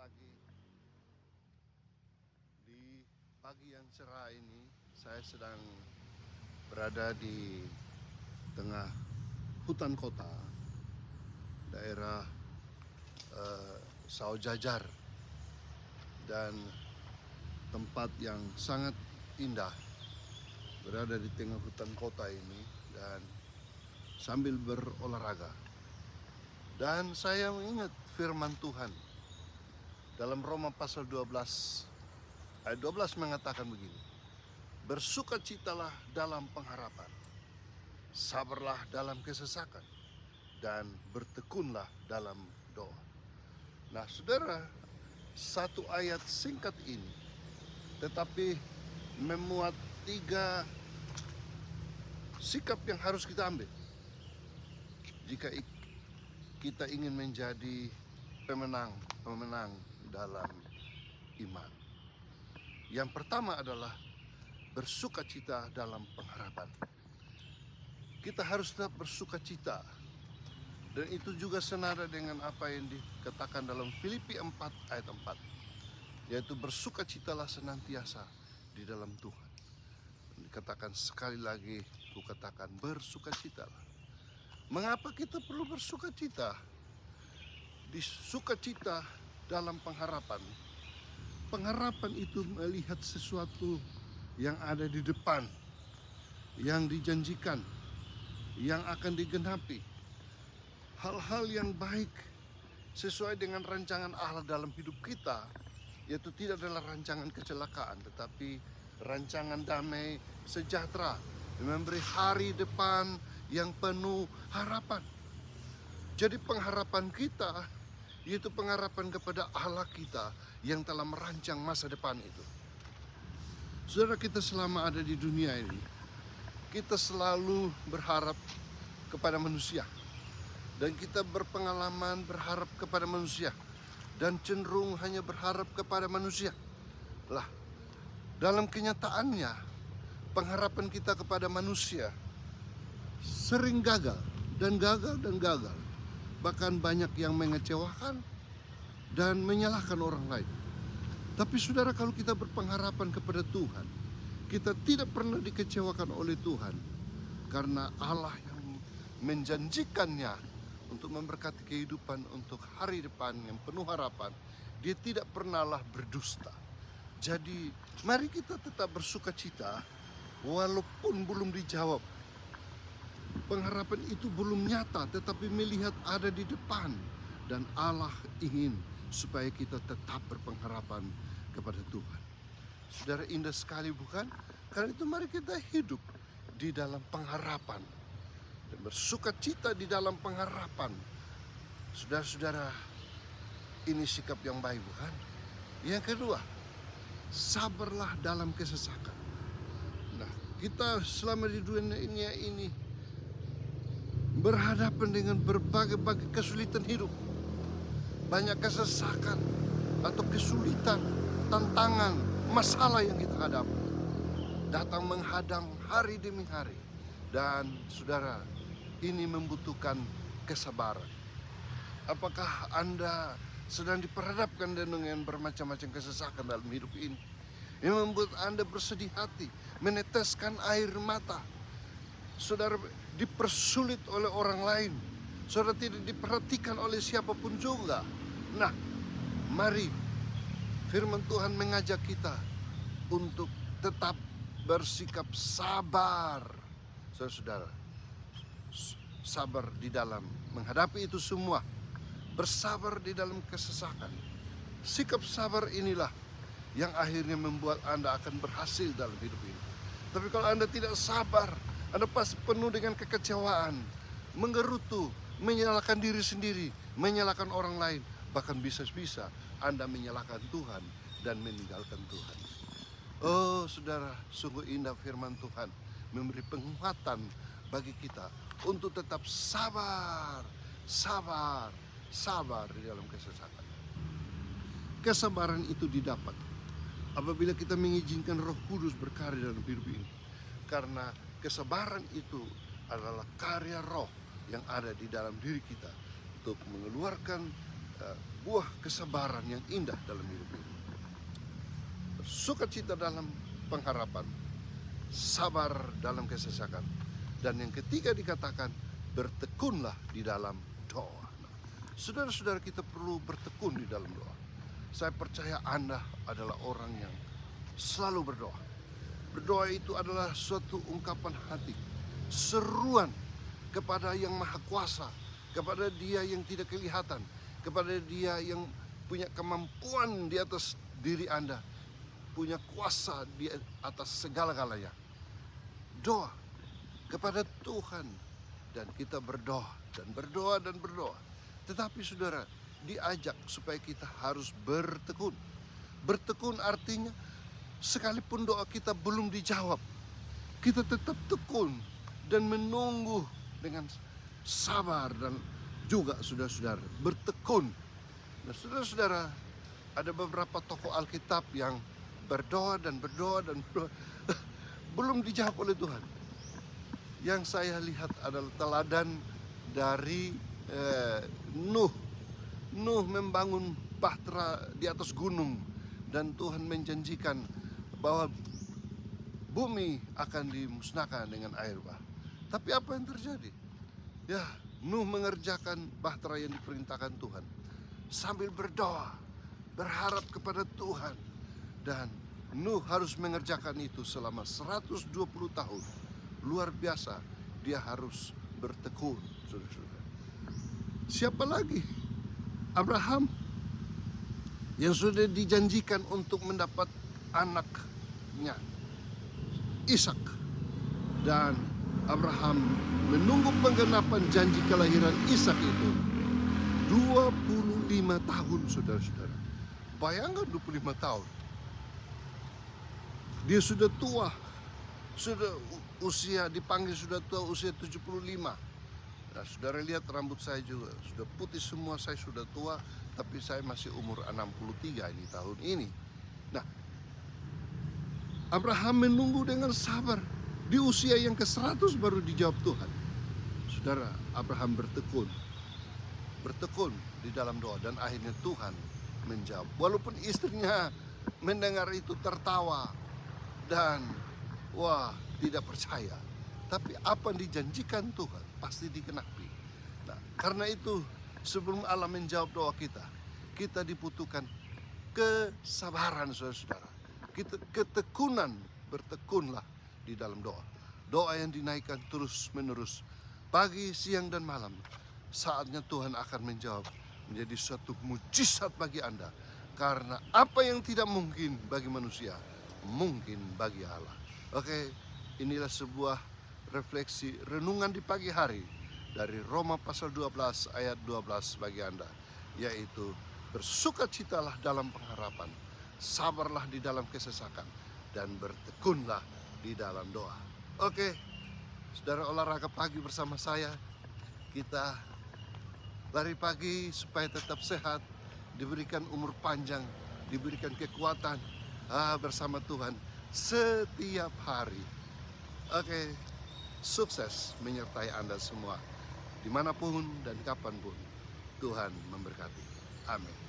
lagi di pagi yang cerah ini. Saya sedang berada di tengah hutan kota, daerah Sao Jajar, dan tempat yang sangat indah berada di tengah hutan kota ini dan sambil berolahraga. Dan saya mengingat firman Tuhan dalam Roma pasal 12 ayat 12 mengatakan begini: bersukacitalah dalam pengharapan, sabarlah dalam kesesakan, dan bertekunlah dalam doa. Nah, saudara, satu ayat singkat ini tetapi memuat 3 sikap yang harus kita ambil jika kita ingin menjadi pemenang dalam iman. Yang pertama adalah bersukacita dalam pengharapan. Kita harus tetap bersukacita, dan itu juga senada dengan apa yang dikatakan dalam Filipi 4 ayat 4, yaitu bersukacitalah senantiasa di dalam Tuhan. Dikatakan sekali lagi, kukatakan bersukacitalah. Mengapa kita perlu bersukacita? Di sukacita dalam pengharapan. Pengharapan itu melihat sesuatu yang ada di depan, yang dijanjikan, yang akan digenapi. Hal-hal yang baik sesuai dengan rancangan Allah dalam hidup kita, yaitu tidak adalah rancangan kecelakaan, tetapi rancangan damai sejahtera, memberi hari depan yang penuh harapan. Jadi pengharapan kita yaitu pengharapan kepada Allah kita yang telah merancang masa depan itu. Saudara, kita selama ada di dunia ini, kita selalu berharap kepada manusia, dan kita berpengalaman berharap kepada manusia, dan cenderung hanya berharap kepada manusia. Lah, dalam kenyataannya pengharapan kita kepada manusia sering gagal dan gagal dan gagal. Bahkan banyak yang mengecewakan dan menyalahkan orang lain. Tapi saudara, kalau kita berpengharapan kepada Tuhan, kita tidak pernah dikecewakan oleh Tuhan, karena Allah yang menjanjikannya untuk memberkati kehidupan untuk hari depan yang penuh harapan. Dia tidak pernahlah berdusta. Jadi mari kita tetap bersukacita walaupun belum dijawab. Pengharapan itu belum nyata, tetapi melihat ada di depan, dan Allah ingin supaya kita tetap berpengharapan kepada Tuhan. Saudara, indah sekali bukan? Karena itu mari kita hidup di dalam pengharapan dan bersukacita di dalam pengharapan. Saudara-saudara, ini sikap yang baik bukan? Yang kedua, sabarlah dalam kesesakan. Nah, kita selama di dunia ini berhadapan dengan berbagai kesulitan hidup. Banyak kesesakan atau kesulitan, tantangan, masalah yang kita hadapi, datang menghadang hari demi hari. Dan saudara, ini membutuhkan kesabaran. Apakah Anda sedang diperhadapkan dengan bermacam-macam kesesakan dalam hidup ini, yang membuat Anda bersedih hati, meneteskan air mata? Saudara dipersulit oleh orang lain, saudara tidak diperhatikan oleh siapapun juga. Nah, mari firman Tuhan mengajak kita untuk tetap bersikap sabar. Saudara, sabar di dalam menghadapi itu semua, bersabar di dalam kesesakan. Sikap sabar inilah yang akhirnya membuat Anda akan berhasil dalam hidup ini. Tapi kalau Anda tidak sabar, Anda pasti penuh dengan kekecewaan, menggerutu, menyalahkan diri sendiri, menyalahkan orang lain, bahkan bisa-bisa Anda menyalahkan Tuhan dan meninggalkan Tuhan. Oh saudara, sungguh indah firman Tuhan, memberi penguatan bagi kita untuk tetap sabar di dalam kesesakan. Kesabaran itu didapat apabila kita mengizinkan Roh Kudus berkarya dalam hidup ini. Karena kesabaran itu adalah karya Roh yang ada di dalam diri kita untuk mengeluarkan buah kesabaran yang indah dalam hidup ini. Sukacita dalam pengharapan, sabar dalam kesesakan. Dan yang ketiga dikatakan, bertekunlah di dalam doa. Saudara-saudara, kita perlu bertekun di dalam doa. Saya percaya Anda adalah orang yang selalu berdoa. Berdoa itu adalah suatu ungkapan hati, seruan kepada Yang Maha Kuasa, kepada Dia yang tidak kelihatan, kepada Dia yang punya kemampuan di atas diri Anda, punya kuasa di atas segala-galanya. Doa kepada Tuhan, dan kita berdoa dan berdoa dan berdoa. Tetapi saudara, diajak supaya kita harus bertekun. Bertekun artinya sekalipun doa kita belum dijawab, kita tetap tekun dan menunggu dengan sabar, dan juga saudara-saudara bertekun. Nah, saudara-saudara, ada beberapa tokoh Alkitab yang berdoa dan berdoa dan berdoa, belum dijawab oleh Tuhan. Yang saya lihat adalah teladan dari Nuh. Nuh membangun bahtera di atas gunung, dan Tuhan menjanjikan bahwa bumi akan dimusnahkan dengan air bah. Tapi apa yang terjadi? Ya, Nuh mengerjakan bahtera yang diperintahkan Tuhan sambil berdoa, berharap kepada Tuhan. Dan Nuh harus mengerjakan itu selama 120 tahun. Luar biasa, dia harus bertekun, saudara-saudara. Siapa lagi? Abraham yang sudah dijanjikan untuk mendapat anaknya, Ishak. Dan Abraham menunggu penggenapan janji kelahiran Ishak itu 25 tahun, saudara-saudara. Bayangkan 25 tahun. Dia sudah tua, sudah usia dipanggil sudah tua, usia 75. Nah, saudara lihat rambut saya juga sudah putih semua, saya sudah tua, tapi saya masih umur 63 ini tahun ini. Nah, Abraham menunggu dengan sabar. Di usia yang ke-100 baru dijawab Tuhan. Saudara, Abraham bertekun di dalam doa, dan akhirnya Tuhan menjawab. Walaupun istrinya mendengar itu tertawa dan tidak percaya, tapi apa yang dijanjikan Tuhan pasti digenapi. Nah, karena itu sebelum Allah menjawab doa kita, kita dibutuhkan kesabaran, saudara-saudara. Kita ketekunan, bertekunlah di dalam doa. Doa yang dinaikkan terus menerus, pagi, siang, dan malam. Saatnya Tuhan akan menjawab, menjadi suatu mujizat bagi Anda. Karena apa yang tidak mungkin bagi manusia, mungkin bagi Allah. Oke, inilah sebuah refleksi renungan di pagi hari dari Roma pasal 12 ayat 12 bagi Anda, yaitu bersukacitalah dalam pengharapan, sabarlah di dalam kesesakan, dan bertekunlah di dalam doa. Oke, saudara, olahraga pagi bersama saya. Kita lari pagi supaya tetap sehat, diberikan umur panjang, diberikan kekuatan bersama Tuhan setiap hari. Oke, sukses menyertai Anda semua dimanapun dan kapanpun. Tuhan memberkati. Amin.